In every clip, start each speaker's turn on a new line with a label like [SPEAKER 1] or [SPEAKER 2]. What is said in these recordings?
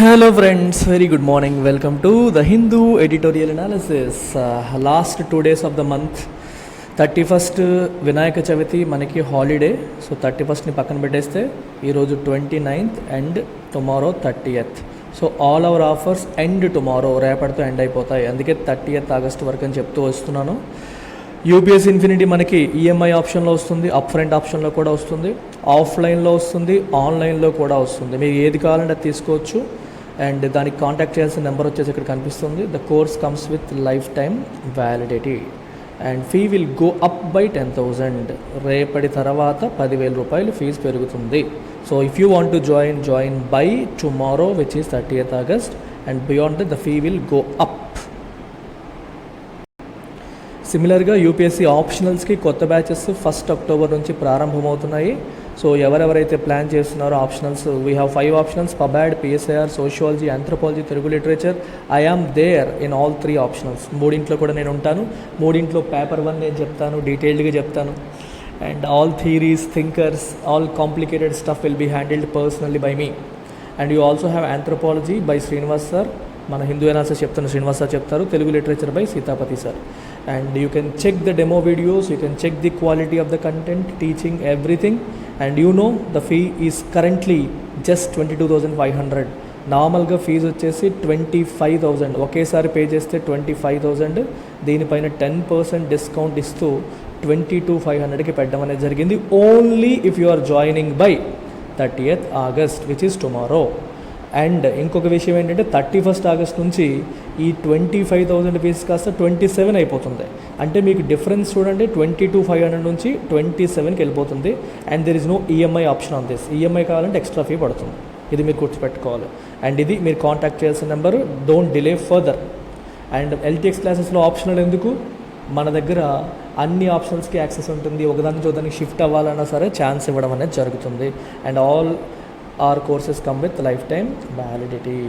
[SPEAKER 1] Hello friends, very good morning. Welcome to the Hindu editorial analysis. Last 2 days of the month, 31st Vinayaka Chavithi మనకి holiday. So 31ని పక్కన పెట్టేస్తే ఈరోజు 29th and tomorrow 30th. So all our offers end tomorrow, రేపటితో end అయిపోతాయి. అందుకే 30th August వరకు అని చెప్తూ వస్తున్నాను. యూపీఎస్ ఇన్ఫినిటీ మనకి ఈఎంఐ ఆప్షన్లో వస్తుంది, అప్ ఫ్రంట్ ఆప్షన్లో కూడా వస్తుంది, ఆఫ్లైన్లో వస్తుంది, ఆన్లైన్లో కూడా వస్తుంది. మీకు ఏది కావాలంటే అది తీసుకోవచ్చు. అండ్ దానికి కాంటాక్ట్ చేయాల్సిన నెంబర్ వచ్చేసి ఇక్కడ కనిపిస్తుంది. The course comes with life time validity and fee will go up by 10,000. రేపటి తర్వాత 10,000 రూపాయలు ఫీజు పెరుగుతుంది. So if you want to join by tomorrow which is 30th August and beyond the fee will go up. సిమిలర్గా UPSC ఆప్షనల్స్కి కొత్త batches 1st October నుంచి ప్రారంభమవుతున్నాయి. So ఎవరెవరైతే plan చేస్తున్నారో optionals, we have 5 optionals: pub ad, PSIR, sociology, anthropology, Telugu literature. I am there in all 3 optionals. 3 కూడా నేను ఉంటాను. 3 paper 1 నేను చెప్తాను, డీటెయిల్డ్గా చెప్తాను. And all theories, thinkers, all complicated stuff will be handled personally by me. And you also have anthropology by Srinivas sir, మన Hindu analysis చెప్తాను, Srinivas sir చెప్తారు. Telugu literature by Sitapathi sir. And you can check the demo videos, you can check the quality of the content, teaching, everything. And you know the fee is currently just 22,500. నార్మల్గా fee వచ్చేసి 25,000. ఒకేసారి pay చేస్తే 25,000. దీనిపైన 10% discount ఇస్తూ 22,500కి పెట్టడం అనేది జరిగింది. Only if you are joining by 30th August which is tomorrow. And ఇంకొక విషయం ఏంటంటే 31st ఆగస్ట్ నుంచి ఈ 25,000 ఫీజు కాస్త 27 అయిపోతుంది. అంటే మీకు డిఫరెన్స్ చూడండి, 22,500 నుంచి 27కి వెళ్ళిపోతుంది. And there is no EMI option on this. EMI కావాలంటే ఎక్స్ట్రా ఫీ పడుతుంది. ఇది మీరు గుర్తుపెట్టుకోవాలి. అండ్ ఇది మీరు కాంటాక్ట్ చేయాల్సిన number. Don't delay further. And LTX క్లాసెస్లో ఆప్షనల్ ఎందుకు? మన దగ్గర అన్ని ఆప్షన్స్కి యాక్సెస్ ఉంటుంది. ఒకదానికి చూడడానికి షిఫ్ట్ అవ్వాలన్నా సరే ఛాన్స్ ఇవ్వడం అనేది జరుగుతుంది. And all our courses come with lifetime validity.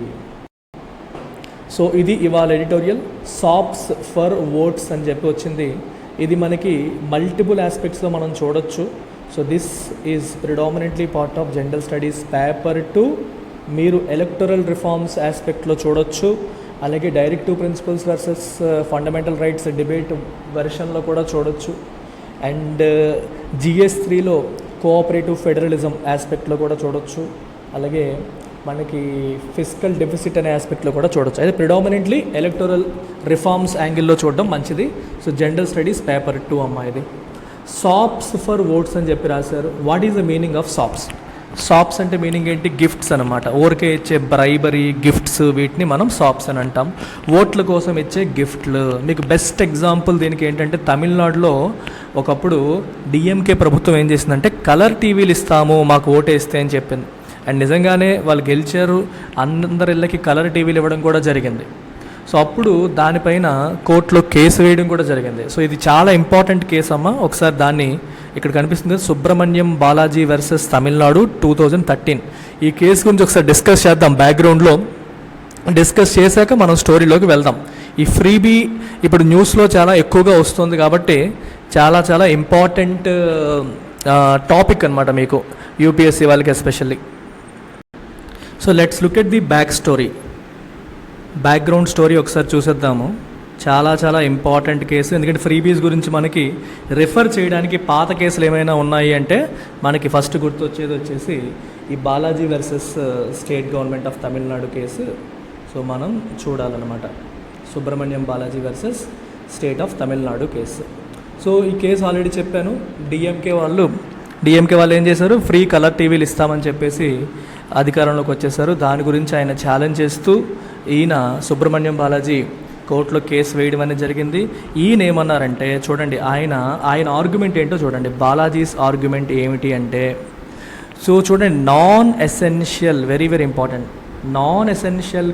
[SPEAKER 1] So ఇది ఇవాళ ఎడిటోరియల్. సాప్స్ ఫర్ ఓట్స్ అని చెప్పి వచ్చింది. ఇది మనకి మల్టిపుల్ ఆస్పెక్ట్స్లో మనం చూడొచ్చు. So this is predominantly part of general studies paper 2. మీరు ఎలక్టరల్ రిఫార్మ్స్ ఆస్పెక్ట్లో చూడొచ్చు. అలాగే directive principles versus fundamental rights debate వెర్షన్లో కూడా చూడొచ్చు. అండ్ GS3లో కోఆపరేటివ్ ఫెడరలిజం ఆస్పెక్ట్లో కూడా చూడొచ్చు. అలాగే మనకి ఫిస్కల్ డెఫిసిట్ అనే ఆస్పెక్ట్లో కూడా చూడొచ్చు. అయితే ప్రిడామినెంట్లీ ఎలక్టోరల్ రిఫార్మ్స్ యాంగిల్లో చూడడం మంచిది. సో జనరల్ స్టడీస్ పేపర్ 2 అమ్మా ఇది. సాప్స్ ఫర్ ఓట్స్ అని చెప్పి రాశారు. What is the meaning of sops? Sops అంటే మీనింగ్ ఏంటి? గిఫ్ట్స్ అనమాట. ఊరికే ఇచ్చే బ్రైబరీ గిఫ్ట్స్, వీటిని మనం సాప్స్ అని అంటాం. ఓట్ల కోసం ఇచ్చే గిఫ్ట్లు. మీకు బెస్ట్ ఎగ్జాంపుల్ దీనికి ఏంటంటే, తమిళనాడులో ఒకప్పుడు డిఎంకే ప్రభుత్వం ఏం చేసిందంటే కలర్ టీవీలు ఇస్తాము మాకు ఓటేస్తే అని చెప్పింది. అండ్ నిజంగానే వాళ్ళు గెలిచారు. అందరి ఇళ్ళకి కలర్ టీవీలు ఇవ్వడం కూడా జరిగింది. సో అప్పుడు దానిపైన కోర్టులో కేసు వేయడం కూడా జరిగింది. సో ఇది చాలా ఇంపార్టెంట్ కేసు అమ్మ. ఒకసారి దాన్ని ఇక్కడ కనిపిస్తుంది, సుబ్రహ్మణ్యం బాలాజీ వర్సెస్ తమిళనాడు 2013. ఈ కేసు గురించి ఒకసారి డిస్కస్ చేద్దాం. బ్యాక్గ్రౌండ్లో డిస్కస్ చేశాక మనం స్టోరీలోకి వెళ్దాం. ఈ ఫ్రీబీ ఇప్పుడు న్యూస్లో చాలా ఎక్కువగా వస్తుంది కాబట్టి చాలా చాలా ఇంపార్టెంట్ టాపిక్ అనమాట మీకు యూపీఎస్సీ వాళ్ళకి especially. So let's look at the background story ఒకసారి చూసేద్దాము. చాలా చాలా ఇంపార్టెంట్ కేసు. ఎందుకంటే ఫ్రీబీస్ గురించి మనకి రిఫర్ చేయడానికి పాత కేసులు ఏమైనా ఉన్నాయి అంటే మనకి ఫస్ట్ గుర్తొచ్చేది వచ్చేసి ఈ Balaji versus state government of Tamil Nadu case. So మనం చూడాలన్నమాట. Subramaniam Balaji versus state of Tamil Nadu case. So ఈ కేసు ఆల్రెడీ చెప్పాను. డిఎంకే వాళ్ళు ఏం చేశారు? ఫ్రీ కలర్ టీవీలు ఇస్తామని చెప్పేసి అధికారంలోకి వచ్చేసారు. దాని గురించి ఆయన ఛాలెంజ్ చేస్తూ ఈయన సుబ్రహ్మణ్యం బాలాజీ కోర్టులో కేసు వేయడం అనేది జరిగింది. ఈయన ఏమన్నారంటే చూడండి, ఆయన ఆర్గ్యుమెంట్ ఏంటో చూడండి. బాలాజీస్ ఆర్గ్యుమెంట్ ఏమిటి అంటే, సో చూడండి, non essential, very very important, non essential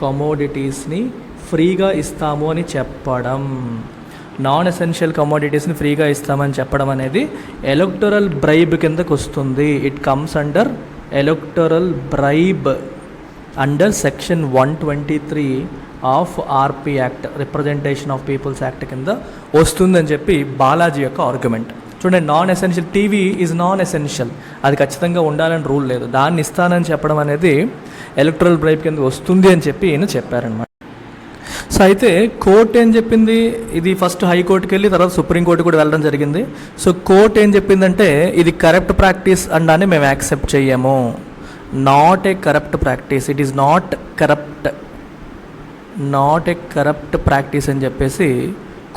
[SPEAKER 1] కమోడిటీస్ని ఫ్రీగా ఇస్తాము అని చెప్పడం. నాన్ ఎసెన్షియల్ కమోడిటీస్ని ఫ్రీగా ఇస్తామని చెప్పడం అనేది ఎలక్టరల్ బ్రైబ్ కిందకు వస్తుంది. It comes under electoral bribe under section 123 of RP act, representation of people's act కింద వస్తుందని చెప్పి బాలాజీ యొక్క ఆర్గ్యుమెంట్. చూడండి, non essential TV is non essential, అది ఖచ్చితంగా ఉండాలని రూల్ లేదు. దాన్ని ఇస్తానని చెప్పడం అనేది ఎలక్టరల్ బ్రైబ్ కింద వస్తుంది అని చెప్పి ఈయన చెప్పారనమాట. సో అయితే కోర్టు ఏం చెప్పింది, ఇది ఫస్ట్ హైకోర్టుకి వెళ్ళి తర్వాత సుప్రీంకోర్టు కూడా వెళ్ళడం జరిగింది. సో కోర్టు ఏం చెప్పిందంటే ఇది కరప్ట్ ప్రాక్టీస్ అనడాన్ని మేము యాక్సెప్ట్ చేయము, not a corrupt practice, it is not a corrupt practice అని చెప్పేసి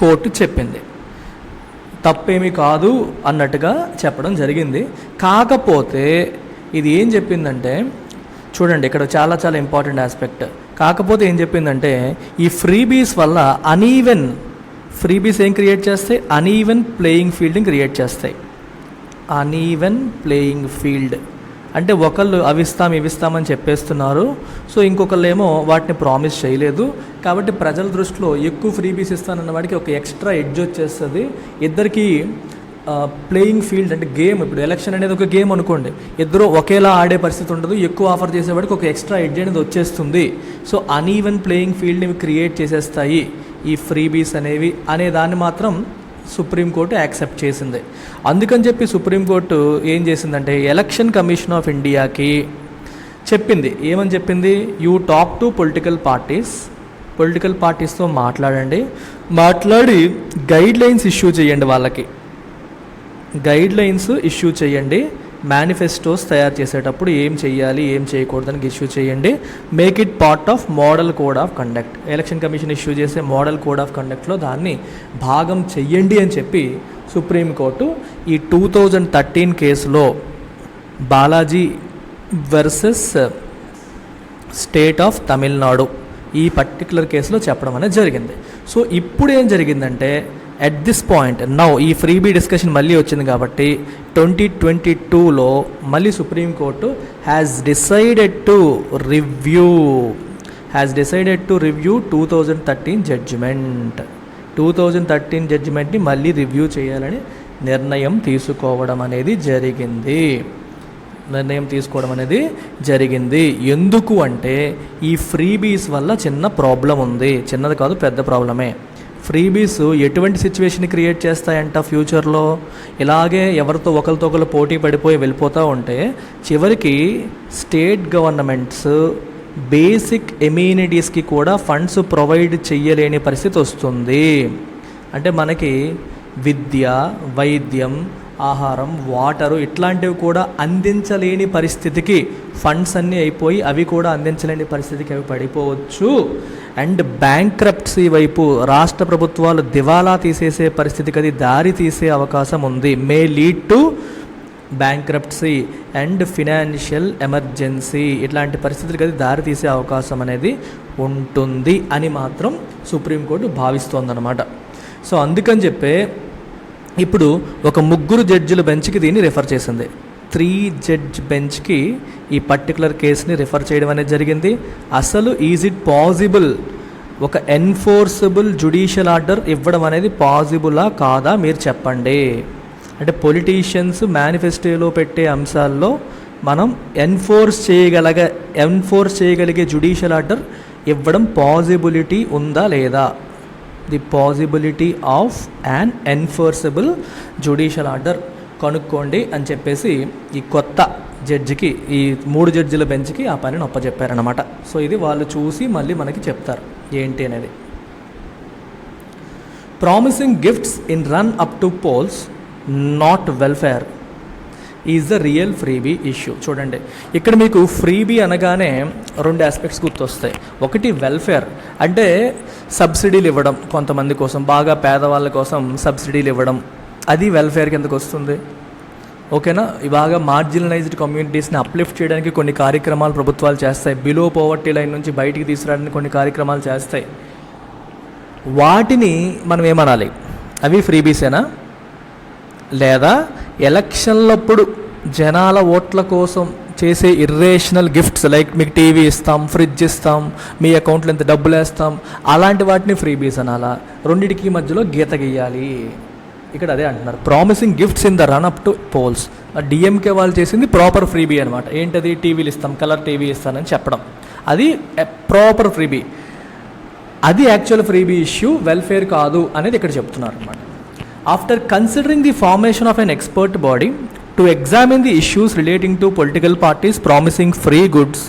[SPEAKER 1] కోర్టు చెప్పింది. తప్పేమీ కాదు అన్నట్టుగా చెప్పడం జరిగింది. కాకపోతే ఇది ఏం చెప్పిందంటే, చూడండి ఇక్కడ చాలా చాలా ఇంపార్టెంట్ ఆస్పెక్ట్. కాకపోతే ఏం చెప్పిందంటే ఈ ఫ్రీబీస్ వల్ల ఫ్రీబీస్ ఏం క్రియేట్ చేస్తాయి, అనీవెన్ ప్లేయింగ్ ఫీల్డ్ని క్రియేట్ చేస్తాయి. అనీవెన్ ప్లేయింగ్ ఫీల్డ్ అంటే ఒకళ్ళు ఇవిస్తామని చెప్పేస్తున్నారు, సో ఇంకొకళ్ళు ఏమో వాటిని ప్రామిస్ చేయలేదు. కాబట్టి ప్రజల దృష్టిలో ఎక్కువ ఫ్రీబీస్ ఇస్తానన్న వాడికి ఒక ఎక్స్ట్రా ఎడ్జ్ వచ్చేస్తుంది. ఇద్దరికి ప్లేయింగ్ ఫీల్డ్ అంటే గేమ్, ఇప్పుడు ఎలక్షన్ అనేది ఒక గేమ్ అనుకోండి, ఇద్దరు ఒకేలా ఆడే పరిస్థితి ఉండదు, ఎక్కువ ఆఫర్ చేసేవాడికి ఒక ఎక్స్ట్రా ఎడ్జ్ అనేది వచ్చేస్తుంది. సో అనీవెన్ ప్లేయింగ్ ఫీల్డ్ని క్రియేట్ చేసేస్తాయి ఈ ఫ్రీబీస్ అనేవి అనే దాన్ని మాత్రం సుప్రీంకోర్టు యాక్సెప్ట్ చేసింది. అందుకని చెప్పి సుప్రీంకోర్టు ఏం చేసిందంటే ఎలక్షన్ కమిషన్ ఆఫ్ ఇండియాకి చెప్పింది. ఏమని చెప్పింది, యూ టాక్ టు పొలిటికల్ పార్టీస్తో మాట్లాడి గైడ్ లైన్స్ ఇష్యూ చేయండి, మేనిఫెస్టోస్ తయారు చేసేటప్పుడు ఏం చేయాలి ఏం చేయకూడదని ఇష్యూ చేయండి. Make it part of model code of conduct, election commission issue చేసే మోడల్ కోడ్ ఆఫ్ కండక్ట్లో దాన్ని భాగం చెయ్యండి అని చెప్పి సుప్రీంకోర్టు ఈ 2013 కేసులో Balaji versus state of Tamil Nadu ఈ పర్టికులర్ కేసులో చెప్పడం అనేది జరిగింది. సో ఇప్పుడు ఏం జరిగిందంటే ఎట్ దిస్ పాయింట్ నౌ ఈ ఫ్రీబీ డిస్కషన్ మళ్ళీ వచ్చింది కాబట్టి 2022లో మళ్ళీ supreme court has decided to review 2013 జడ్జిమెంట్ని మళ్ళీ రివ్యూ చేయాలని నిర్ణయం తీసుకోవడం అనేది జరిగింది. ఎందుకు అంటే ఈ ఫ్రీబీస్ వల్ల చిన్న ప్రాబ్లం ఉంది, చిన్నది కాదు పెద్ద ప్రాబ్లమే. ఫ్రీబీస్ ఎటువంటి సిచ్యువేషన్ క్రియేట్ చేస్తాయంట, ఫ్యూచర్లో ఇలాగే ఎవరితో ఒకరితో పోటీ పడిపోయి వెళ్ళిపోతూ ఉంటే చివరికి స్టేట్ గవర్నమెంట్స్ బేసిక్ ఎమ్యూనిటీస్కి కూడా ఫండ్స్ ప్రొవైడ్ చేయలేని పరిస్థితి వస్తుంది. అంటే మనకి విద్య, వైద్యం, ఆహారం, వాటరు ఇట్లాంటివి కూడా అందించలేని పరిస్థితికి ఫండ్స్ అన్నీ అయిపోయి అవి కూడా అందించలేని పరిస్థితికి అవి పడిపోవచ్చు. అండ్ బ్యాంక్రప్ట్సీ వైపు రాష్ట్ర ప్రభుత్వాలు దివాలా తీసేసే పరిస్థితికి అది దారి తీసే అవకాశం ఉంది. May lead to bankruptcy and financial emergency, ఇట్లాంటి పరిస్థితులకి అది దారి తీసే అవకాశం అనేది ఉంటుంది అని మాత్రం సుప్రీంకోర్టు భావిస్తోందన్నమాట. సో అందుకని చెప్పే ఇప్పుడు ఒక 3 జడ్జిల బెంచ్కి దీన్ని రిఫర్ చేసింది. 3 జడ్జ్ బెంచ్కి ఈ పర్టికులర్ కేసుని రిఫర్ చేయడం అనేది జరిగింది. అసలు ఈజ్ ఇట్ పాసిబుల్ ఒక ఎన్ఫోర్సబుల్ జ్యుడిషియల్ ఆర్డర్ ఇవ్వడం అనేది పాసిబులా కాదా మీరు చెప్పండి. అంటే పొలిటీషియన్స్ మేనిఫెస్టోలో పెట్టే అంశాల్లో మనం ఎన్ఫోర్స్ చేయగలిగే జ్యుడిషియల్ ఆర్డర్ ఇవ్వడం పాసిబిలిటీ ఉందా లేదా, the possibility of an enforceable judicial order కనుక్కోండి అని చెప్పేసి ఈ కొత్త జడ్జికి, ఈ 3 జడ్జిల బెంచ్కి ఆ పనిని ఒప్పచెప్పారనమాట. సో ఇది వాళ్ళు చూసి మళ్ళీ మనకి చెప్తారు ఏంటి అనేది. Promising gifts in run up to polls not welfare is the real freebie issue. చూడండి ఇక్కడ మీకు ఫ్రీబీ అనగానే 2 ఆస్పెక్ట్స్ గుర్తొస్తాయి. ఒకటి వెల్ఫేర్, అంటే సబ్సిడీలు ఇవ్వడం, కొంతమంది కోసం బాగా పేదవాళ్ళ కోసం సబ్సిడీలు ఇవ్వడం, అది వెల్ఫేర్ కిందకు వస్తుంది. ఓకేనా, బాగా మార్జినలైజ్డ్ కమ్యూనిటీస్ని అప్లిఫ్ట్ చేయడానికి కొన్ని కార్యక్రమాలు ప్రభుత్వాలు చేస్తాయి. బిలో పోవర్టీ లైన్ నుంచి బయటికి తీసుకురావడానికి కొన్ని కార్యక్రమాలు చేస్తాయి. వాటిని మనం ఏమనాలి, అవి ఫ్రీబీసేనా? లేదా ఎలక్షన్లప్పుడు జనాల ఓట్ల కోసం చేసే ఇర్రేషనల్ గిఫ్ట్స్ లైక్ మీకు టీవీ ఇస్తాం, ఫ్రిడ్జ్ ఇస్తాం, మీ అకౌంట్లో ఎంత డబ్బులు వేస్తాం, అలాంటి వాటిని ఫ్రీబీస్ అనాలా? రెండింటికి మధ్యలో గీత గీయాలి. ఇక్కడ అదే అంటున్నారు, promising gifts in the run up to polls. DMK వాళ్ళు చేసింది ప్రాపర్ ఫ్రీబీ అనమాట. ఏంటది, టీవీలు ఇస్తాం, కలర్ టీవీ ఇస్తానని చెప్పడం, అది ప్రాపర్ ఫ్రీబీ. అది యాక్చువల్ ఫ్రీబీ ఇష్యూ, వెల్ఫేర్ కాదు అనేది ఇక్కడ చెప్తున్నారు అనమాట. After considering the formation of an expert body to examine the issues relating to political parties promising free goods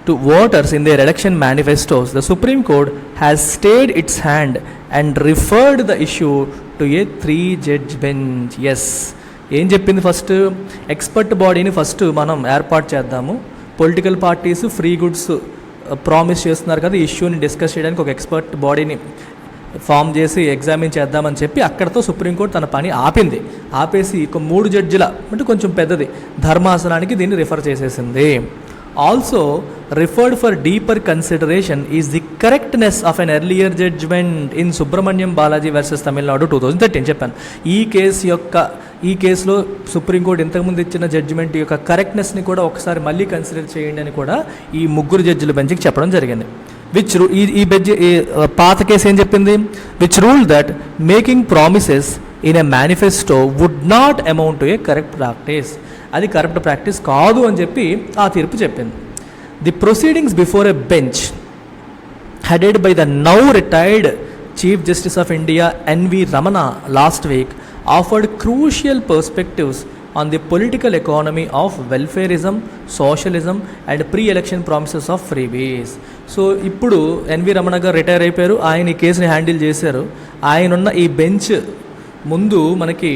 [SPEAKER 1] to voters in their election manifestos, the Supreme Court has stayed its hand and referred the issue to a 3-judge bench. Yes, ఏం చెప్పింది? First expert బాడీని first మనం ఏర్పాటు చేద్దాము. Political parties free goods promise చేస్తున్నారు కదా, ఈ ఇష్యూని డిస్కస్ చేయడానికి ఒక ఎక్స్పర్ట్ బాడీని ఫామ్ చేసి ఎగ్జామిన్ చేద్దామని చెప్పి అక్కడతో సుప్రీంకోర్టు తన పని ఆపేసి ఒక 3 జడ్జిల అంటే కొంచెం పెద్దది ధర్మాసనానికి దీన్ని రిఫర్ చేసేసింది. Also referred for deeper consideration is the correctness of an earlier judgment in Subramaniam Balaji versus Tamil Nadu 2013. చెప్పాను ఈ కేసులో సుప్రీంకోర్టు ఇంతకుముందు ఇచ్చిన జడ్జిమెంట్ యొక్క కరెక్ట్నెస్ని కూడా ఒకసారి మళ్ళీ కన్సిడర్ చేయండి అని కూడా ఈ 3 జడ్జిల బెంచ్కి చెప్పడం జరిగింది. ఈ పాత కేసు ఏం చెప్పింది? Which rule that making promises in a manifesto would not amount to a corrupt practice. అది కరప్ట్ ప్రాక్టీస్ కాదు అని చెప్పి ఆ తీర్పు చెప్పింది. The proceedings before a bench headed by the now retired chief justice of India N V Ramana last week offered crucial perspectives on the political economy of welfarism, socialism and pre election promises of freebies. So ఇప్పుడు N V Ramana గారు retire అయిపోయారు, ఆయన ఈ కేసుని handle చేశారు. ఆయనున్న ఈ bench ముందు మనకి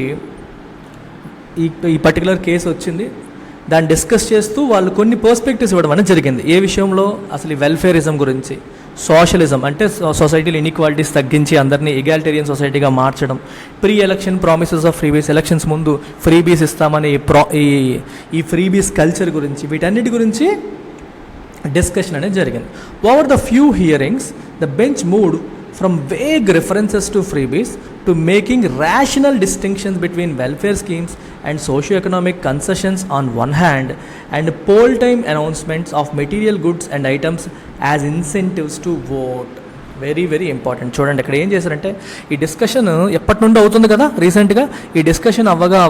[SPEAKER 1] ఈ పర్టికులర్ కేసు వచ్చింది. దాన్ని డిస్కస్ చేస్తూ వాళ్ళు కొన్ని పర్స్పెక్టివ్స్ ఇవ్వడం అనేది జరిగింది. ఏ విషయంలో? అసలు ఈ వెల్ఫేరిజం గురించి, సోషలిజం అంటే సొసైటీలో ఇన్ఈక్వాలిటీస్ తగ్గించి అందరినీ ఈగాలిటేరియన్ సొసైటీగా మార్చడం, pre election promises of freebies, elections ముందు ఫ్రీబీస్ ఇస్తామని ఈ ఫ్రీబీస్ కల్చర్ గురించి, వీటన్నిటి గురించి డిస్కషన్ అనేది జరిగింది. Over the few hearings the bench moved from vague references to freebies to making rational distinctions between welfare schemes and socio-economic concessions on one hand and poll time announcements of material goods and items as incentives to vote. Very very important. చూడండి ఇక్కడ ఏం చేశారంటే, ఈ discussion ఎప్పటి నుండి అవుతుంది కదా, రీసెంట్గా ఈ డిస్కషన్ అవ్వగా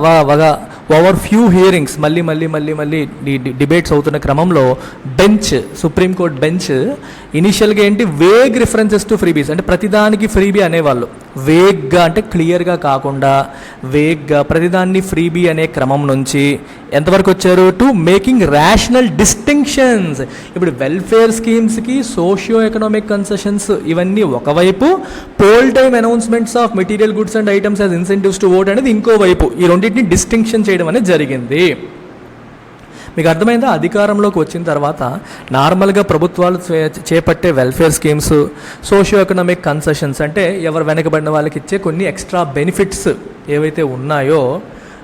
[SPEAKER 1] ఓవర్ ఫ్యూ హియరింగ్స్ మళ్ళీ డిబేట్స్ అవుతున్న క్రమంలో బెంచ్, సుప్రీంకోర్టు బెంచ్ ఇనిషియల్గా ఏంటి, వేగ్ రిఫరెన్సెస్ టు ఫ్రీబీస్ అంటే ప్రతిదానికి ఫ్రీబీ అనేవాళ్ళు. వేగ్గా అంటే క్లియర్గా కాకుండా వేగ్గా ప్రతిదాన్ని ఫ్రీబీ అనే క్రమం నుంచి ఎంతవరకు వచ్చారు? To making rational distinctions. ఇప్పుడు వెల్ఫేర్ స్కీమ్స్కి సోషియో ఎకనామిక్ కన్సెషన్స్ ఇవన్నీ ఒకవైపు, poll time announcements of material goods and items as incentives to vote అనేది ఇంకోవైపు. ఈ రెండింటిని డిస్టింక్షన్ చేయడం అనేది జరిగింది. మీకు అర్థమైందా? అధికారంలోకి వచ్చిన తర్వాత నార్మల్గా ప్రభుత్వాలు చేపట్టే welfare schemes, socio economic concessions అంటే ఎవరు వెనకబడిన వాళ్ళకి ఇచ్చే కొన్ని ఎక్స్ట్రా బెనిఫిట్స్ ఏవైతే ఉన్నాయో,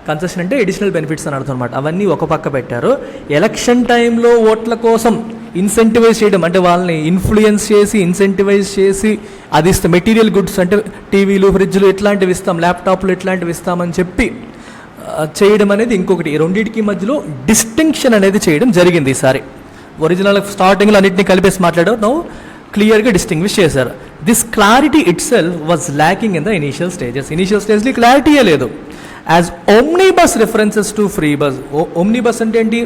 [SPEAKER 1] కన్సెషన్ అంటే ఎడిషనల్ బెనిఫిట్స్ అని అర్థం అనమాట, అవన్నీ ఒక పక్క పెట్టారు. ఎలక్షన్ టైంలో ఓట్ల కోసం ఇన్సెంటివైజ్ చేయడం అంటే వాళ్ళని ఇన్ఫ్లుయెన్స్ చేసి ఇన్సెంటివైజ్ చేసి అది ఇస్తాం, మెటీరియల్ గుడ్స్ అంటే టీవీలు, ఫ్రిడ్జ్లు ఇట్లాంటివి ఇస్తాం, ల్యాప్టాప్లు ఇట్లాంటివి ఇస్తామని చెప్పి చేయడం అనేది ఇంకొకటి. ఈ రెండింటికి మధ్యలో డిస్టింక్షన్ అనేది చేయడం జరిగింది ఈసారి. ఒరిజినల్ స్టార్టింగ్లో అన్నింటినీ కలిపేసి మాట్లాడారు, నౌ క్లియర్గా డిస్టింగ్విష్ చేశారు. This clarity it self was lacking in the initial stages. Initial స్టేజ్లో క్లారిటీయే లేదు. As omnibus references to free bus. Omnibus అంటే ఏంటి?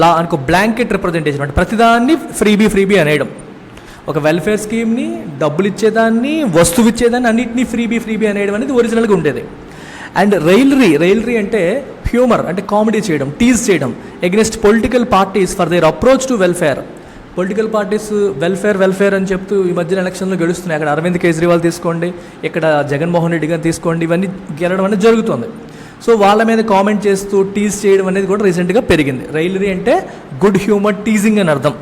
[SPEAKER 1] లా అనుకో, బ్లాంకెట్ రిప్రజెంటేషన్ అంటే ప్రతిదాన్ని ఫ్రీబీ అనేయడం. ఒక వెల్ఫేర్ స్కీమ్ని, డబ్బులు ఇచ్చేదాన్ని, వస్తువు ఇచ్చేదాన్ని అన్నింటినీ ఫ్రీబీ అనేయడం అనేది ఒరిజినల్గా ఉండేది. అండ్ రైలరీ అంటే హ్యూమర్ అంటే కామెడీ చేయడం, టీజ్ చేయడం against political parties for their approach to welfare. Political parties welfare అని చెప్తూ ఈ మధ్యన ఎలక్షన్లో గెలుస్తున్నాయి. అక్కడ అరవింద్ కేజ్రీవాల్ తీసుకోండి, ఇక్కడ జగన్మోహన్ రెడ్డి గారు తీసుకోండి, ఇవన్నీ గెలవడం అనేది జరుగుతుంది. సో వాళ్ళ మీద కామెంట్ చేస్తూ టీజ్ చేయడం అనేది కూడా రీసెంట్గా పెరిగింది. రైలరీ అంటే గుడ్ హ్యూమర్ టీజింగ్ అని అర్థం.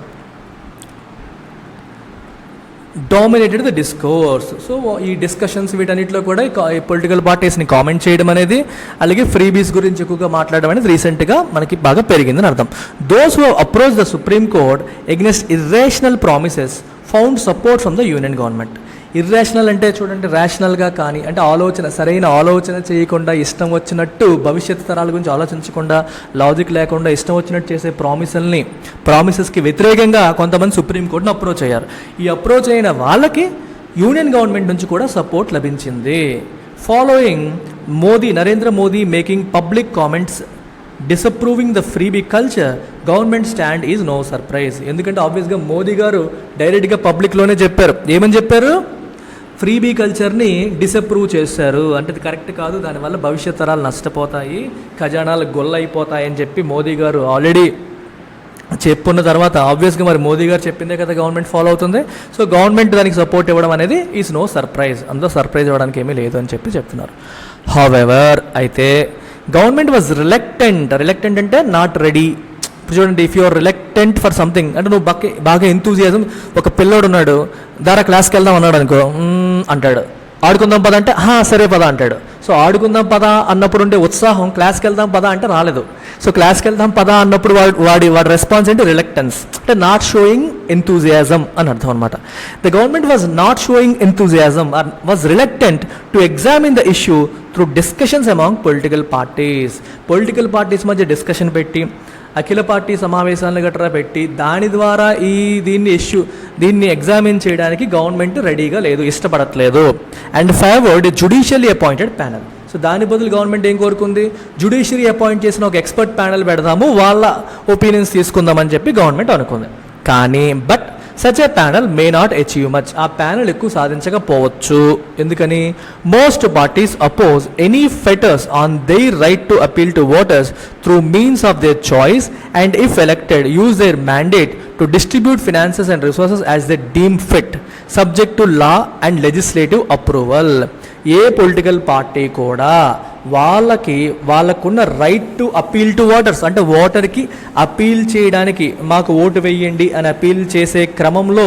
[SPEAKER 1] Dominated the discourse. సో ఈ డిస్కషన్స్ వీటన్నిటిలో కూడా ఈ పొలిటికల్ పార్టీస్ని కామెంట్ చేయడం అనేది, అలాగే ఫ్రీబీస్ గురించి ఎక్కువగా మాట్లాడడం అనేది రీసెంట్గా మనకి బాగా పెరిగిందని అర్థం. Those who approach the supreme court against irrational promises found support from the union government. Irrational అంటే చూడండి, రేషనల్గా కానీ అంటే సరైన ఆలోచన చేయకుండా ఇష్టం వచ్చినట్టు భవిష్యత్ తరాల గురించి ఆలోచించకుండా, లాజిక్ లేకుండా ఇష్టం వచ్చినట్టు చేసే ప్రామిసెస్కి వ్యతిరేకంగా కొంతమంది సుప్రీంకోర్టును అప్రోచ్ అయ్యారు. ఈ అప్రోచ్ అయిన వాళ్ళకి యూనియన్ గవర్నమెంట్ నుంచి కూడా సపోర్ట్ లభించింది. Following Narendra Modi making public comments disapproving the freebie culture, government stand is no surprise. ఎందుకంటే ఆబ్వియస్గా మోదీ గారు డైరెక్ట్గా పబ్లిక్లోనే చెప్పారు. ఏమని చెప్పారు? ఫ్రీబీ కల్చర్ని డిసప్రూవ్ చేశారు. అంటే ఇది కరెక్ట్ కాదు, దానివల్ల భవిష్యత్ తరాలు నష్టపోతాయి, ఖజానాలు గొల్లైపోతాయి అని చెప్పి మోదీ గారు ఆల్రెడీ చెప్పున్న తర్వాత ఆబ్వియస్గా మరి మోదీ గారు చెప్పిందే కదా గవర్నమెంట్ ఫాలో అవుతుంది. సో గవర్నమెంట్ దానికి సపోర్ట్ ఇవ్వడం అనేది ఈజ్ నో సర్ప్రైజ్, అందులో సర్ప్రైజ్ ఇవ్వడానికి ఏమీ లేదు అని చెప్పి చెప్తున్నారు. హౌవెవర్ అయితే గవర్నమెంట్ వాజ్ రిలక్టెంట్ అంటే నాట్ రెడీ. ఇప్పుడు చూడండి, if you're reluctant for something అంటే నువ్వు బాగా ఎంతూజియాజం, ఒక పిల్లోడు ఉన్నాడు దారా క్లాస్కి వెళ్దాం అన్నాడు అనుకో, అంటాడు. ఆడుకుందాం పద అంటే సరే పద అంటాడు. సో ఆడుకుందాం పద అన్నప్పుడు ఉండే ఉత్సాహం క్లాస్కి వెళ్దాం పద అంటే రాలేదు. సో క్లాస్కి వెళ్దాం పద అన్నప్పుడు వాడి రెస్పాన్స్ ఏంటి? రిలక్టెన్స్, అంటే నాట్ షోయింగ్ ఎంతూజియాజం అని అర్థం అనమాట. The government was not showing enthusiasm or was reluctant to examine the issue through discussions among political parties మధ్య డిస్కషన్ పెట్టి, అఖిల పార్టీ సమావేశాలను గట్రా పెట్టి దాని ద్వారా దీన్ని ఎగ్జామిన్ చేయడానికి గవర్నమెంట్ రెడీగా లేదు, ఇష్టపడట్లేదు. And favoured judicially appointed panel. So దాని బదులు గవర్నమెంట్ ఏం కోరుకుంది? జ్యుడిషియరీ అపాయింట్ చేసిన ఒక ఎక్స్పర్ట్ ప్యానల్ పెడదాము, వాళ్ళ ఒపీనియన్స్ తీసుకుందామని చెప్పి గవర్నమెంట్ అనుకుంది. కానీ but such a panel may not achieve much. ఆ ప్యానల్ ఎక్కువ సాధించకపోవచ్చు. ఎందుకని? Most parties oppose any fetters on their right to appeal to voters through means of their choice and if elected use their mandate to distribute finances and resources as they deem fit subject to law and legislative approval. ఏ political party కూడా వాళ్ళకున్న right to appeal to voters, అంటే ఓటర్కి appeal చేయడానికి మాకు vote వేయండి అని appeal చేసే క్రమంలో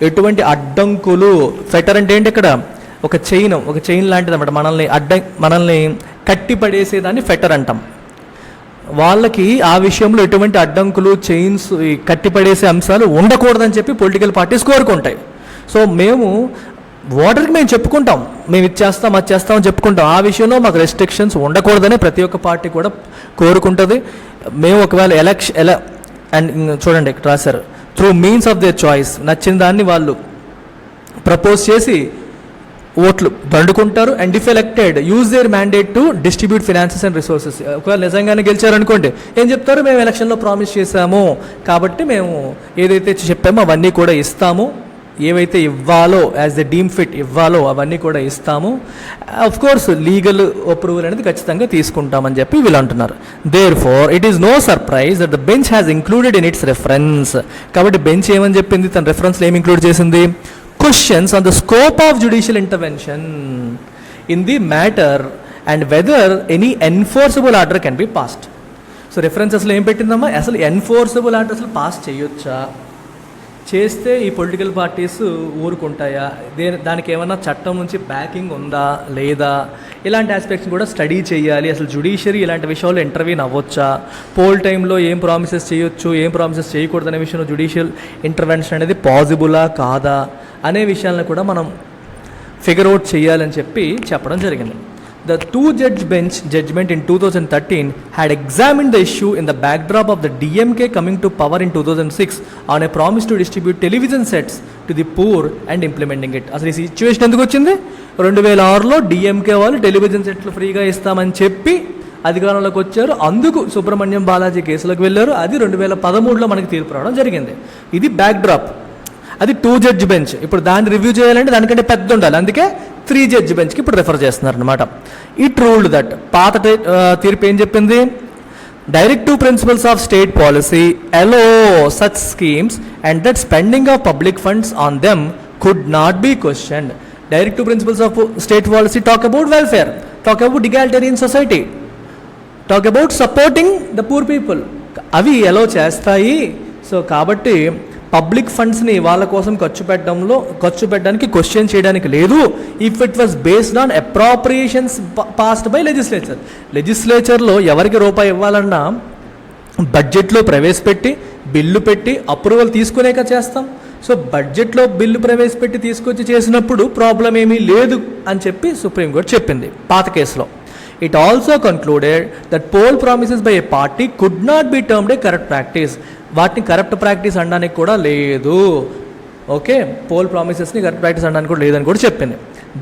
[SPEAKER 1] ఎటువంటి అడ్డంకులు, ఫెటర్ అంటే ఏంటి? ఇక్కడ ఒక చైన్ లాంటిది అన్నమాట. మనల్ని కట్టిపడేసేదాన్ని ఫెటర్ అంటాం. వాళ్ళకి ఆ విషయంలో ఎటువంటి అడ్డంకులు, చైన్స్, కట్టిపడేసే అంశాలు ఉండకూడదని చెప్పి పొలిటికల్ పార్టీస్ కోరుకుంటాయి. సో ఓటర్కి మేము చెప్పుకుంటాం, మేము ఇది చేస్తాం అది చేస్తాం అని చెప్పుకుంటాం. ఆ విషయంలో మాకు రెస్ట్రిక్షన్స్ ఉండకూడదని ప్రతి ఒక్క పార్టీ కూడా కోరుకుంటుంది. మేము ఒకవేళ అండ్ చూడండి ఇక్కడ రాశారు, through means of their choice, నచ్చిన దాన్ని వాళ్ళు ప్రపోజ్ చేసి ఓట్లు దండుకుంటారు. And if elected use their mandate to distribute finances and resources. ఒకవేళ నిజంగానే గెలిచారనుకోండి ఏం చెప్తారు? మేము ఎలక్షన్లో ప్రామిస్ చేశాము కాబట్టి మేము ఏదైతే చెప్పామో అవన్నీ కూడా ఇస్తాము, ఏవైతే ఇవ్వాలో యాజ్ ద డీమ్ ఫిట్ ఇవ్వాలో అవన్నీ కూడా ఇస్తాము. ఆఫ్ కోర్స్ లీగల్ అప్రూవల్ అనేది ఖచ్చితంగా తీసుకుంటామని చెప్పి వీళ్ళు అంటున్నారు. Therefore it is no surprise that the bench has included in its reference. కాబట్టి బెంచ్ ఏమని చెప్పింది? తన రెఫరెన్స్లో ఏమి ఇంక్లూడ్ చేసింది? Questions on the scope of judicial intervention in the matter and whether any enforceable order can be passed. So రెఫరెన్సెస్లో ఏం పెట్టిందమ్మా? అసలు ఎన్ఫోర్సబుల్ ఆర్డర్ అసలు పాస్ చేయొచ్చా, చేస్తే ఈ పొలిటికల్ పార్టీస్ ఊరుకుంటాయా, దానికి ఏమన్నా చట్టం నుంచి బ్యాకింగ్ ఉందా లేదా, ఇలాంటి ఆస్పెక్ట్స్ కూడా స్టడీ చేయాలి. అసలు జ్యుడిషియరీ ఇలాంటి విషయాల్లో ఇంటర్వ్యూన్ అవ్వచ్చా, పోల్ టైంలో ఏం ప్రామిసెస్ చేయొచ్చు, ఏం ప్రామిసెస్ చేయకూడదు అనే విషయంలో జ్యుడిషియల్ ఇంటర్వెన్షన్ అనేది పాసిబులా కాదా అనే విషయాలను కూడా మనం ఫిగర్ అవుట్ చేయాలని చెప్పి చెప్పడం జరిగింది. The two-judge bench judgment in 2013 had examined the issue in the backdrop of the DMK coming to power in 2006 on a promise to distribute television sets to the poor and implementing it. అసలు ఈ situation ఎందుకు వచ్చింది? 2006లో DMK వాళ్ళు television సెట్లు ఫ్రీగా ఇస్తామని చెప్పి అధికారంలోకి వచ్చారు. అందుకు సుబ్రహ్మణ్యం బాలాజీ కేసులోకి వెళ్ళారు. అది 2013లో మనకి తీర్పు రావడం జరిగింది. ఇది బ్యాక్డ్రాప్. అది 2-judge బెంచ్. ఇప్పుడు దాన్ని రివ్యూ చేయాలంటే దానికంటే పెద్ద ఉండాలి, అందుకే 3-judge బెంచ్కి ఇప్పుడు రెఫర్ చేస్తున్నారు అనమాట. ఇట్ రూల్డ్ దట్, పాత తీర్పు ఏం చెప్పింది? Directive principles of state policy allow such schemes and that spending of public funds on them could not be questioned. Directive principles of state policy talk about welfare, talk about egalitarian society, talk about supporting the poor people. అవి ఎలా చేస్తాయి? So కాబట్టి public ఫండ్స్ని వాళ్ళ కోసం ఖర్చు పెట్టడానికి question చేయడానికి లేదు. If it was based on appropriations passed by లెజిస్లేచర్లో ఎవరికి రూపాయి ఇవ్వాలన్నా బడ్జెట్లో ప్రవేశపెట్టి బిల్లు పెట్టి అప్రూవల్ తీసుకునేక చేస్తాం. సో బడ్జెట్లో బిల్లు ప్రవేశపెట్టి తీసుకొచ్చి చేసినప్పుడు ప్రాబ్లం ఏమీ లేదు అని చెప్పి సుప్రీంకోర్టు చెప్పింది పాత కేసులో. It also concluded that poll promises by a party could not be termed a corrupt practice. వాటిని కరప్ట్ ప్రాక్టీస్ అనడానికి కూడా లేదు. ఓకే, పోల్ ప్రామిసెస్ని కరప్ట్ ప్రాక్టీస్ అనడానికి కూడా లేదని కూడా చెప్పింది.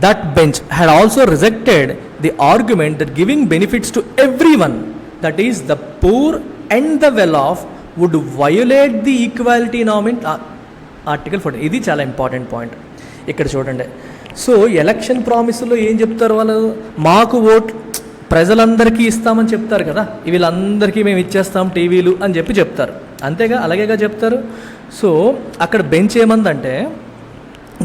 [SPEAKER 1] That bench had also rejected the argument that giving benefits to everyone, that is the poor and the well off, would violate the equality నామ్ ఇన్ ఆర్టికల్ 14. ఇది చాలా important point. ఇక్కడ చూడండి, సో ఎలక్షన్ ప్రామిస్లో ఏం చెప్తారు వాళ్ళు, మాకు vote ప్రజలందరికీ ఇస్తామని చెప్తారు కదా, వీళ్ళందరికీ మేము ఇచ్చేస్తాం టీవీలు అని చెప్పి చెప్తారు, అంతేగా, అలాగేగా చెప్తారు. సో అక్కడ బెంచ్ ఏమందంటే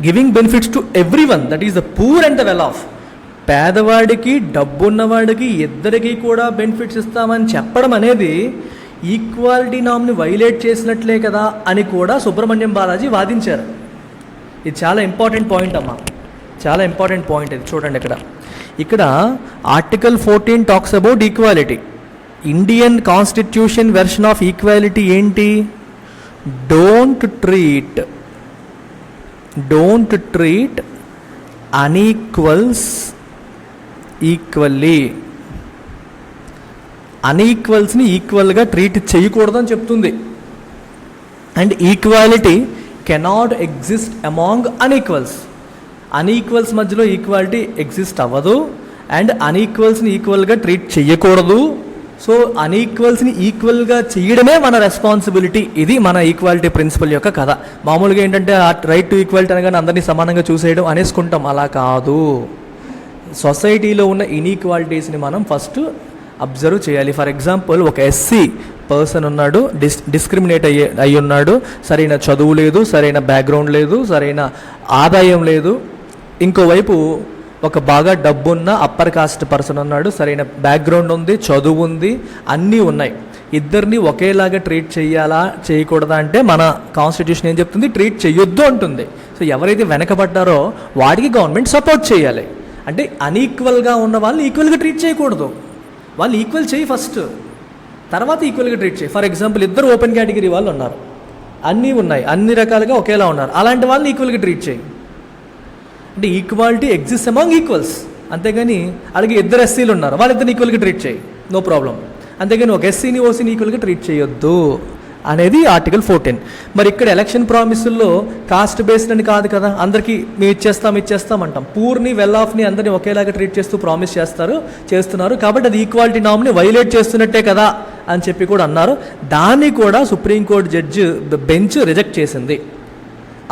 [SPEAKER 1] giving benefits to everyone, that is the poor and the well off. పేదవాడికి డబ్బున్నవాడికి ఇద్దరికీ కూడా బెనిఫిట్స్ ఇస్తామని చెప్పడం అనేది ఈక్వాలిటీ నామ్ని వైలేట్ చేసినట్లే కదా అని కూడా సుబ్రహ్మణ్యం బాలాజీ వాదించారు. ఇది చాలా ఇంపార్టెంట్ పాయింట్ అమ్మా, చాలా ఇంపార్టెంట్ పాయింట్ ఇది. చూడండి ఇక్కడ article 14 talks about equality. Indian constitution version of equality ఏంటి? Don't treat unequals equally. అన్ఈక్వల్స్ని ఈక్వల్గా ట్రీట్ చేయకూడదని చెప్తుంది. And equality cannot exist among unequals. Unequals మధ్యలో ఈక్వాలిటీ ఎగ్జిస్ట్ అవ్వదు, అండ్ అన్ఈక్వల్స్ని ఈక్వల్గా ట్రీట్ చేయకూడదు. సో అన్ఈక్వల్స్ని ఈక్వల్గా చేయడమే మన రెస్పాన్సిబిలిటీ. ఇది మన ఈక్వాలిటీ ప్రిన్సిపల్ యొక్క కథ. మామూలుగా ఏంటంటే ఆ రైట్ టు ఈక్వాలిటీ అనగానే అందరినీ సమానంగా చూసేయడం అనేసుకుంటాం, అలా కాదు. సొసైటీలో ఉన్న ఇన్ఈక్వాలిటీస్ని మనం ఫస్ట్ అబ్జర్వ్ చేయాలి. ఫర్ ఎగ్జాంపుల్, ఒక ఎస్సీ పర్సన్ ఉన్నాడు, డిస్క్రిమినేట్ అయ్యి ఉన్నాడు, సరైన చదువు లేదు, సరైన బ్యాక్గ్రౌండ్ లేదు, సరైన ఆదాయం లేదు. ఇంకోవైపు ఒక బాగా డబ్బున్న అప్పర్ కాస్ట్ పర్సన్ ఉన్నాడు, సరైన బ్యాక్గ్రౌండ్ ఉంది, చదువు ఉంది, అన్నీ ఉన్నాయి. ఇద్దరిని ఒకేలాగా ట్రీట్ చేయాలా చేయకూడదా అంటే మన కాన్స్టిట్యూషన్ ఏం చెప్తుంది? ట్రీట్ చేయొద్దు అంటుంది. సో ఎవరైతే వెనకబడ్డారో వాడికి గవర్నమెంట్ సపోర్ట్ చేయాలి. అంటే అన్ఈక్వల్గా ఉన్న వాళ్ళు ఈక్వల్గా ట్రీట్ చేయకూడదు, వాళ్ళు ఈక్వల్ చేయి ఫస్ట్, తర్వాత ఈక్వల్గా ట్రీట్ చేయి. ఫర్ ఎగ్జాంపుల్, ఇద్దరు ఓపెన్ కేటగిరీ వాళ్ళు ఉన్నారు, అన్నీ ఉన్నాయి, అన్ని రకాలుగా ఒకేలా ఉన్నారు, అలాంటి వాళ్ళని ఈక్వల్గా ట్రీట్ చేయి. అంటే ఈక్వాలిటీ ఎగ్జిస్ట్ అమాంగ్ ఈక్వల్స్, అంతేగాని అలాగే ఇద్దరు ఎస్సీలు ఉన్నారు, వాళ్ళిద్దరిని ఈక్వల్గా ట్రీట్ చేయి, నో ప్రాబ్లం. అంతేగాని ఒక ఎస్సీని ఓసీని ఈక్వల్గా ట్రీట్ చేయొద్దు అనేది ఆర్టికల్ 14. మరి ఇక్కడ ఎలక్షన్ ప్రామిసుల్లో కాస్ట్ బేస్డ్ అని కాదు కదా, అందరికీ మేము ఇచ్చేస్తాం అంటాం. పూర్ని వెల్ ఆఫ్ని అందరినీ ఒకేలాగా ట్రీట్ చేస్తూ ప్రామిస్ చేస్తున్నారు, కాబట్టి అది ఈక్వాలిటీ నామ్ని వైలేట్ చేస్తున్నట్టే కదా అని చెప్పి కూడా అన్నారు. దాన్ని కూడా సుప్రీంకోర్టు జడ్జి బెంచ్ రిజెక్ట్ చేసింది.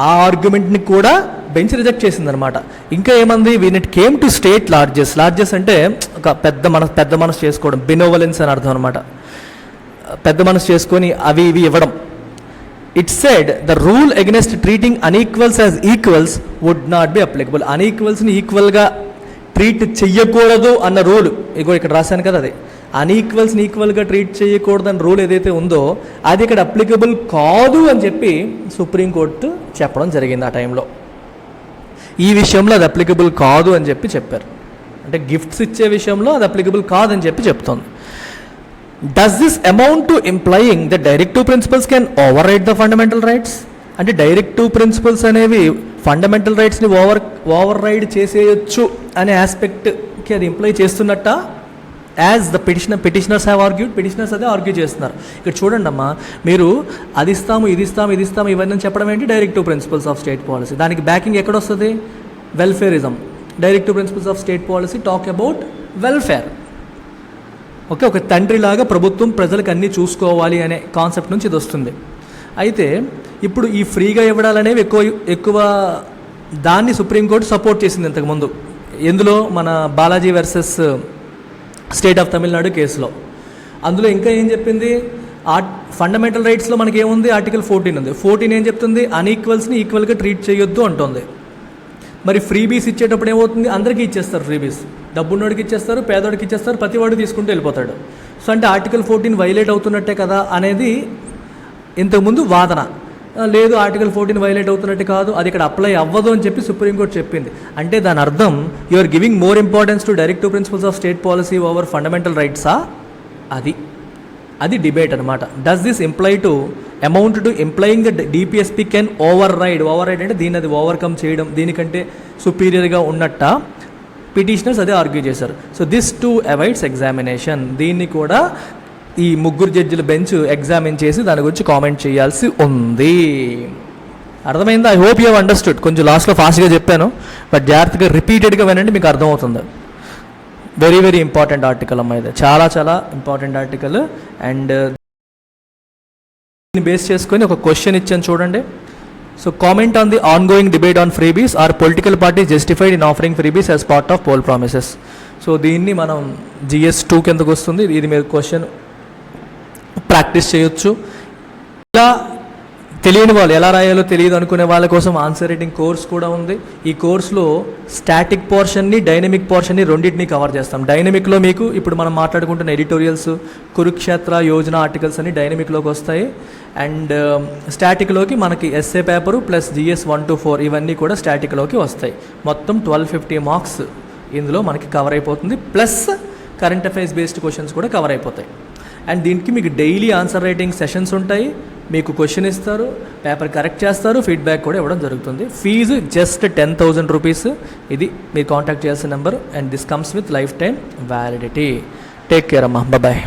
[SPEAKER 1] ఆ ఆర్గ్యుమెంట్ని కూడా బెంచ్ రిజెక్ట్ చేసింది అనమాట. ఇంకా ఏమంది? When it came to state largesse అంటే ఒక పెద్ద మనసు చేసుకోవడం, బినోవలెన్స్ అని అర్థం అనమాట. పెద్ద మనసు చేసుకొని అవి ఇవి ఇవ్వడం. It said the rule against treating unequals as equals would not be applicable. అన్ఈక్వల్స్ని ఈక్వల్గా ట్రీట్ చెయ్యకూడదు అన్న రూల్, ఇగో ఇక్కడ రాశాను కదా, అది అన్ఈక్వల్స్ని ఈక్వల్గా ట్రీట్ చేయకూడదని రూల్ ఏదైతే ఉందో అది ఇక్కడ అప్లికబుల్ కాదు అని చెప్పి సుప్రీంకోర్టు చెప్పడం జరిగింది. ఆ టైంలో ఈ విషయంలో అది అప్లికబుల్ కాదు అని చెప్పి చెప్పారు. అంటే గిఫ్ట్స్ ఇచ్చే విషయంలో అది అప్లికబుల్ కాదని చెప్పి చెప్తోంది. Does this amount to implying the directive principles can override the fundamental rights? అంటే డైరెక్టివ్ ప్రిన్సిపల్స్ అనేవి ఫండమెంటల్ రైట్స్ని ఓవర్ రైడ్ చేసేయచ్చు అనే ఆస్పెక్ట్కి అది ఇంప్లై చేస్తున్నట్ట? As the petitioners have argued, petitioners అదే ఆర్గ్యూ చేస్తున్నారు. ఇక్కడ చూడండి అమ్మా, మీరు అది ఇస్తాము ఇది ఇస్తాము ఇవన్నీ చెప్పడం ఏంటి? Directive principles of state policy. దానికి బ్యాకింగ్ ఎక్కడొస్తుంది? Welfarism. Directive principles of state policy talk about welfare. Okay, ఒక తండ్రిలాగా ప్రభుత్వం ప్రజలకు అన్నీ చూసుకోవాలి అనే కాన్సెప్ట్ నుంచి ఇది వస్తుంది. అయితే ఇప్పుడు ఈ ఫ్రీగా ఇవ్వడాలనేవి ఎక్కువ దాన్ని సుప్రీంకోర్టు సపోర్ట్ చేసింది ఇంతకుముందు. ఎందులో? మన Balaji versus state of Tamil Nadu కేసులో. అందులో ఇంకా ఏం చెప్పింది? ఫండమెంటల్ రైట్స్లో మనకి ఏముంది? ఆర్టికల్ 14 ఉంది. 14 ఏం చెప్తుంది? అన్ఈక్వల్స్ని ఈక్వల్గా ట్రీట్ చేయొద్దు అంటుంది. మరి ఫ్రీబీస్ ఇచ్చేటప్పుడు ఏమవుతుంది? అందరికీ ఇచ్చేస్తారు ఫ్రీబీస్, డబ్బున్నోడికి ఇచ్చేస్తారు, పేదోడికి ఇచ్చేస్తారు, ప్రతివాడు తీసుకుంటూ వెళ్ళిపోతాడు. సో అంటే ఆర్టికల్ 14 వైలేట్ అవుతున్నట్టే కదా అనేది ఇంతకుముందు వాదన. లేదు, ఆర్టికల్ 14 వైలేట్ అవుతున్నట్టు కాదు, అది ఇక్కడ అప్లై అవ్వదు అని చెప్పి సుప్రీంకోర్టు చెప్పింది. అంటే దాని అర్థం you are giving more importance to directive principles of state policy over fundamental రైట్సా? అది డిబేట్ అనమాట. Does this imply to amount to implying the DPSP can override అంటే దీన్ని అది ఓవర్కమ్ చేయడం, దీనికంటే సుపీరియర్గా ఉన్నట్ట పిటిషనర్స్ అదే ఆర్గ్యూ చేశారు. So this to avoids examination. దీన్ని కూడా ఈ ముగ్గురు జడ్జిల బెంచ్ ఎగ్జామిన్ చేసి దాని గురించి కామెంట్ చేయాల్సి ఉంది. అర్థమైందా? I hope you have understood. కొంచెం లాస్ట్లో ఫాస్ట్గా చెప్పాను, బట్ జాగ్రత్తగా రిపీటెడ్గా వినండి, మీకు అర్థమవుతుంది. వెరీ వెరీ ఇంపార్టెంట్ ఆర్టికల్ అమ్మా, ఇది చాలా చాలా ఇంపార్టెంట్ ఆర్టికల్. అండ్ దీన్ని బేస్ చేసుకొని ఒక క్వశ్చన్ ఇచ్చాను చూడండి. So comment on the ongoing debate on freebies are political parties justified in offering freebies as part of poll promises. So దీన్ని మనం GS2 కిందకు వస్తుంది. ఇది మీరు క్వశ్చన్ ప్రాక్టీస్ చేయొచ్చు. ఇలా తెలియని వాళ్ళు, ఎలా రాయాలో తెలియదు అనుకునే వాళ్ళ కోసం ఆన్సర్ రైటింగ్ కోర్స్ కూడా ఉంది. ఈ కోర్సులో స్టాటిక్ పోర్షన్ని, డైనమిక్ పోర్షన్ని రెండింటిని కవర్ చేస్తాం. డైనమిక్లో మీకు ఇప్పుడు మనం మాట్లాడుకుంటున్న ఎడిటోరియల్స్, కురుక్షేత్ర, యోజన ఆర్టికల్స్ అన్ని డైనమిక్లోకి వస్తాయి. అండ్ స్టాటిక్లోకి మనకి essay paper plus GS 1 to 4 ఇవన్నీ కూడా స్టాటిక్లోకి వస్తాయి. మొత్తం 1250 మార్క్స్ ఇందులో మనకి కవర్ అయిపోతుంది. Plus current affairs based questions కూడా కవర్ అయిపోతాయి. అండ్ దీనికి మీకు డైలీ ఆన్సర్ రైటింగ్ సెషన్స్ ఉంటాయి. మీకు క్వశ్చన్ ఇస్తారు, పేపర్ కరెక్ట్ చేస్తారు, ఫీడ్బ్యాక్ కూడా ఇవ్వడం జరుగుతుంది. Fees just 10,000 rupees. ఇది మీరు కాంటాక్ట్ చేయాల్సిన number. And this comes with lifetime validity. Take care అమ్మా, బాయ్.